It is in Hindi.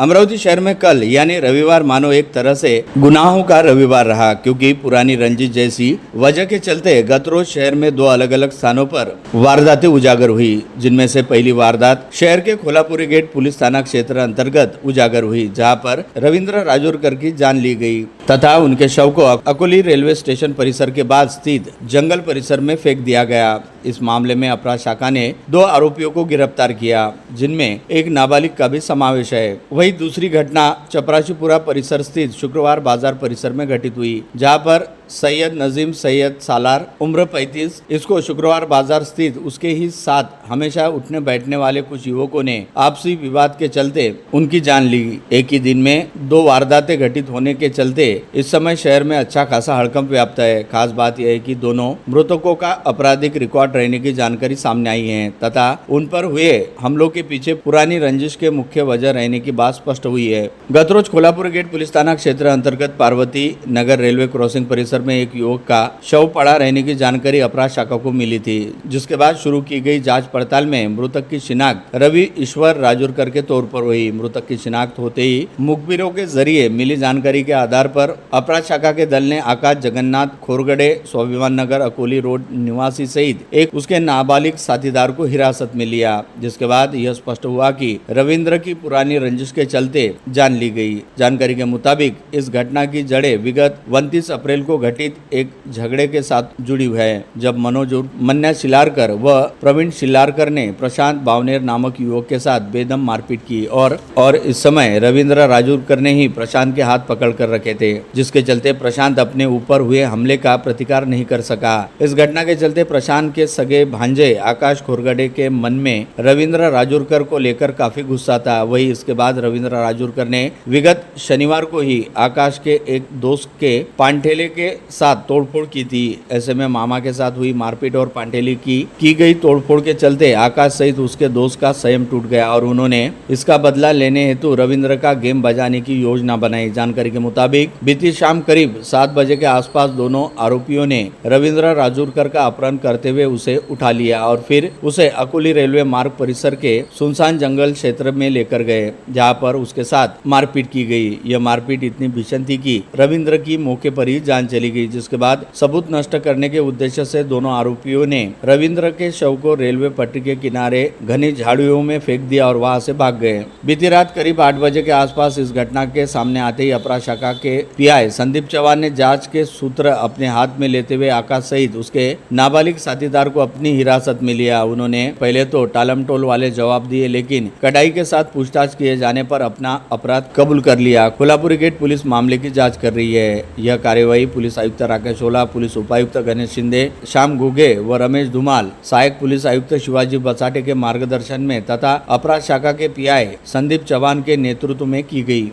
अमरावती शहर में कल यानी रविवार मानो एक तरह से गुनाहों का रविवार रहा, क्योंकि पुरानी रंजिश जैसी वजह के चलते गत रोज शहर में दो अलग अलग स्थानों पर वारदातें उजागर हुई, जिनमें से पहली वारदात शहर के खोलापुरी गेट पुलिस थाना क्षेत्र अंतर्गत उजागर हुई, जहां पर रविंद्र राजूरकर की जान ली गई तथा उनके शव को अकोली रेलवे स्टेशन परिसर के बाद स्थित जंगल परिसर में फेंक दिया गया। इस मामले में अपराध शाखा ने दो आरोपियों को गिरफ्तार किया, जिनमें एक नाबालिग का भी समावेश है। वहीं दूसरी घटना चपरासीपुरा परिसर स्थित शुक्रवार बाजार परिसर में घटित हुई, जहां पर सैयद नजीम सैयद सालार उम्र 35 इसको शुक्रवार बाजार स्थित उसके ही साथ हमेशा उठने बैठने वाले कुछ युवकों ने आपसी विवाद के चलते उनकी जान ली। एक ही दिन में दो वारदातें घटित होने के चलते इस समय शहर में अच्छा खासा हड़कंप व्याप्त है। खास बात यह है कि दोनों मृतकों का आपराधिक रिकॉर्ड रहने की जानकारी सामने आई है तथा उन पर हुए हमलों के पीछे पुरानी रंजिश के मुख्य वजह रहने की बात स्पष्ट हुई है। गत रोज खोलापुर गेट पुलिस थाना क्षेत्र अंतर्गत पार्वती नगर रेलवे क्रॉसिंग परिसर में एक युवक का शव पड़ा रहने की जानकारी अपराध शाखा को मिली थी, जिसके बाद शुरू की गई जांच पड़ताल में मृतक की शिनाख्त रवि ईश्वर राजूरकर के तौर पर हुई। मृतक की शिनाख्त होते ही मुखबिरों के जरिए मिली जानकारी के आधार पर अपराध शाखा के दल ने आकाश जगन्नाथ खोरगड़े स्वाभिमान नगर अकोली रोड निवासी सहित एक उसके नाबालिग साथीदार को हिरासत में लिया, जिसके बाद यह स्पष्ट हुआ कि रविंद्र की पुरानी रंजिश के चलते जान ली गई। जानकारी के मुताबिक इस घटना की जड़ें विगत 29 अप्रैल को घटित एक झगड़े के साथ जुड़ी हुई है, जब मनोज मन्या शिलारकर व प्रवीण शिलारकर ने प्रशांत बावनेर नामक युवक के साथ बेदम मारपीट की और इस समय रविंद्र राजूरकर ने ही प्रशांत के हाथ पकड़ कर रखे थे, जिसके चलते प्रशांत अपने ऊपर हुए हमले का प्रतिकार नहीं कर सका। इस घटना के चलते प्रशांत के सगे भांजे आकाश खोरगड़े के मन में रविंद्र राजूरकर को लेकर काफी गुस्सा था। वही इसके बाद रविंद्र राजूरकर ने विगत शनिवार को ही आकाश के एक दोस्त के पांठेले के साथ तोड़फोड़ की थी। ऐसे में मामा के साथ हुई मारपीट और पांठेली की गई तोड़फोड़ के चलते आकाश सहित उसके दोस्त का संयम टूट गया और उन्होंने इसका बदला लेने हेतु रविंद्र का गेम बजाने की योजना बनाई। जानकारी के मुताबिक बीती शाम करीब 7 बजे के आसपास दोनों आरोपियों ने रविंद्र राजूरकर का अपहरण करते हुए उसे उठा लिया और फिर उसे अकोली रेलवे मार्ग परिसर के सुनसान जंगल क्षेत्र में लेकर गए, जहां पर उसके साथ मारपीट की गई। यह मारपीट इतनी भीषण थी कि रविंद्र की मौके पर ही जान चली गई, जिसके बाद सबूत नष्ट करने के उद्देश्य से दोनों आरोपियों ने रविंद्र के शव को रेलवे पटरी के किनारे घनी झाड़ियों में फेंक दिया और वहां से भाग गए। बीती रात करीब 8 बजे के आसपास इस घटना के सामने आते ही अपराध शाखा के पीआई संदीप चौहान ने जांच के सूत्र अपने हाथ में लेते हुए आकाश सहित उसके नाबालिग साथीदार को अपनी हिरासत में लिया। उन्होंने पहले तो टालमटोल वाले जवाब दिए, लेकिन कड़ाई के साथ पूछताछ किए जाने पर अपना अपराध कबूल कर लिया। खोलापुरी गेट पुलिस मामले की जांच कर रही है। यह कार्यवाही पुलिस आयुक्त राकेश ओला, पुलिस उपायुक्त गणेश शिंदे, श्याम घुगे व रमेश धुमाल, सहायक पुलिस आयुक्त शिवाजी बसाटे के मार्गदर्शन में तथा अपराध शाखा के पीआई संदीप चौहान के नेतृत्व में की गई।